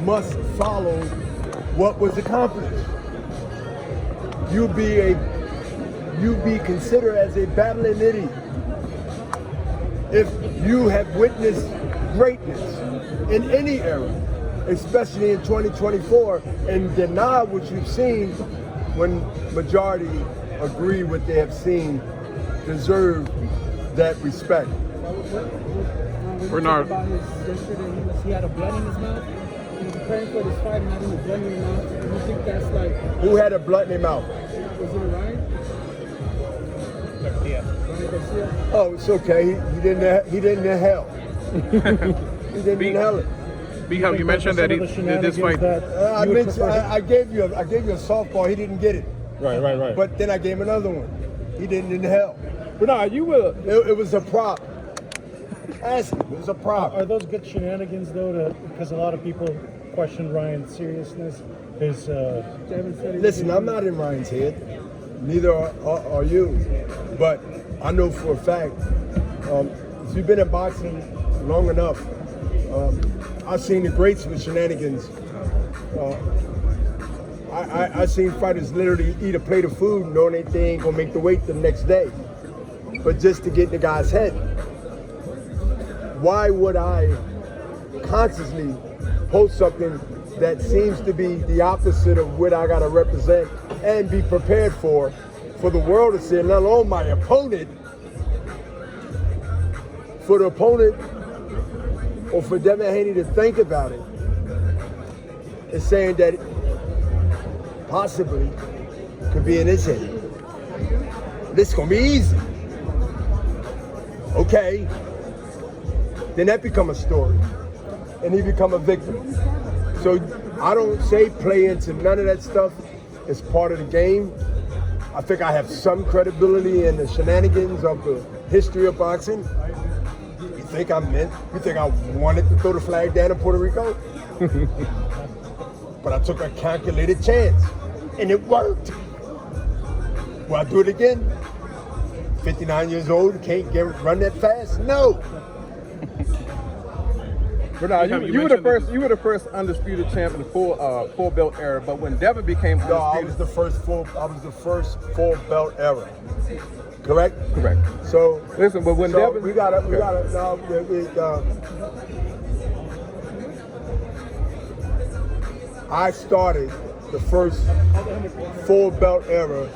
must follow what was accomplished. You be considered as a battling idiot if you have witnessed greatness in any era, especially in 2024, and deny what you've seen when majority agree what they have seen deserve that respect. Bernard. About his yesterday, he had a blood in his mouth. He was preparing for this fight and having a blood in his mouth. Do you think that's like? Who had a blood in their mouth? Was it Ryan? Garcia. Oh, it's okay. He didn't inhale. He didn't inhale it. You mentioned that this fight. I gave you a softball. He didn't get it. Right. But then I gave him another one. He didn't inhale. Bernard, you will. It was a prop. Ask him. It was a prop. Are those good shenanigans though? Because a lot of people question Ryan's seriousness. Listen, I'm not in Ryan's head. Neither are you. But I know for a fact, if you've been in boxing long enough, I've seen the greats with shenanigans. I've seen fighters literally eat a plate of food knowing they ain't gonna make the weight the next day, but just to get in the guy's head. Why would I consciously post something that seems to be the opposite of what I gotta represent and be prepared for the world to see, let alone my opponent, for the opponent or for Devin Haney to think about it, is saying that it possibly could be in his head. This is gonna be easy. Okay, then that become a story, and he become a victim. So I don't say play into none of that stuff. It's part of the game. I think I have some credibility in the shenanigans of the history of boxing. You think I wanted to throw the flag down in Puerto Rico? But I took a calculated chance, and it worked. Will I do it again? 59 years old, can't run that fast? No. Bernard, you were the first undisputed champ in the full belt era. But when Devin became undisputed, I was the first full belt era. Correct. So listen, but when Devin, I started the first full belt era.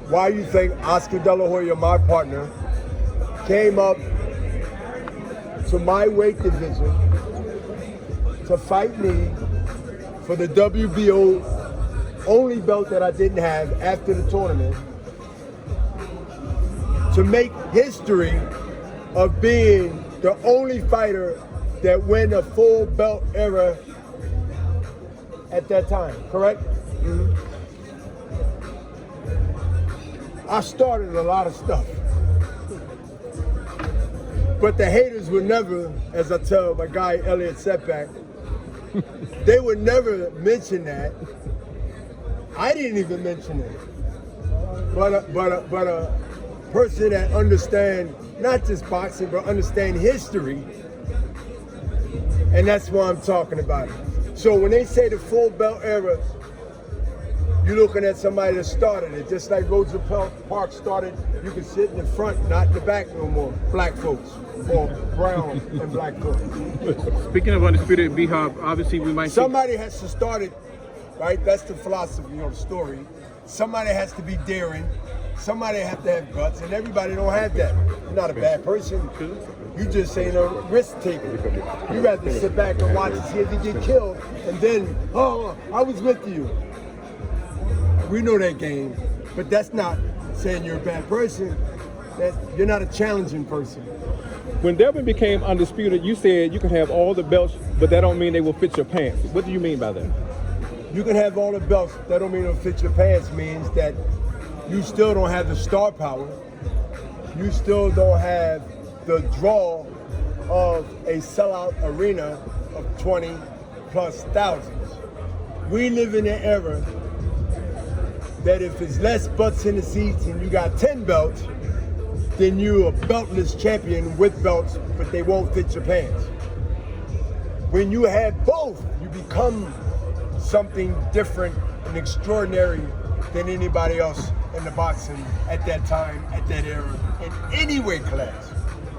Why you think Oscar De La Hoya, my partner, came up to my weight division to fight me for the WBO only belt that I didn't have after the tournament, to make history of being the only fighter that win a full belt era at that time, correct? Mm-hmm. I started a lot of stuff. But the haters would never, as I tell my guy Elliot Setback, they would never mention that. I didn't even mention it. But a person that understands not just boxing, but understand history, and that's why I'm talking about it. So when they say the full belt era, you're looking at somebody that started it, just like Rosa Parks started. You can sit in the front, not in the back no more. Black folks, or brown and black folks. Speaking of undisputed, B-Hop, obviously we might. Somebody has to start it, right? That's the philosophy of the story. Somebody has to be daring. Somebody has to have guts, and everybody don't have that. You're not a bad person. You just ain't a risk taker. You rather sit back and watch and see if you get killed, and then, oh, I was with you. We know that game, but that's not saying you're a bad person. You're not a challenging person. When Devin became undisputed, you said you can have all the belts, but that don't mean they will fit your pants. What do you mean by that? You can have all the belts, that don't mean it'll fit your pants. Means that you still don't have the star power. You still don't have the draw of a sellout arena of 20 plus thousands. We live in an era that if it's less butts in the seats and you got 10 belts, then you're a beltless champion with belts, but they won't fit your pants. When you have both, you become something different and extraordinary than anybody else in the boxing at that time, at that era, in any weight class.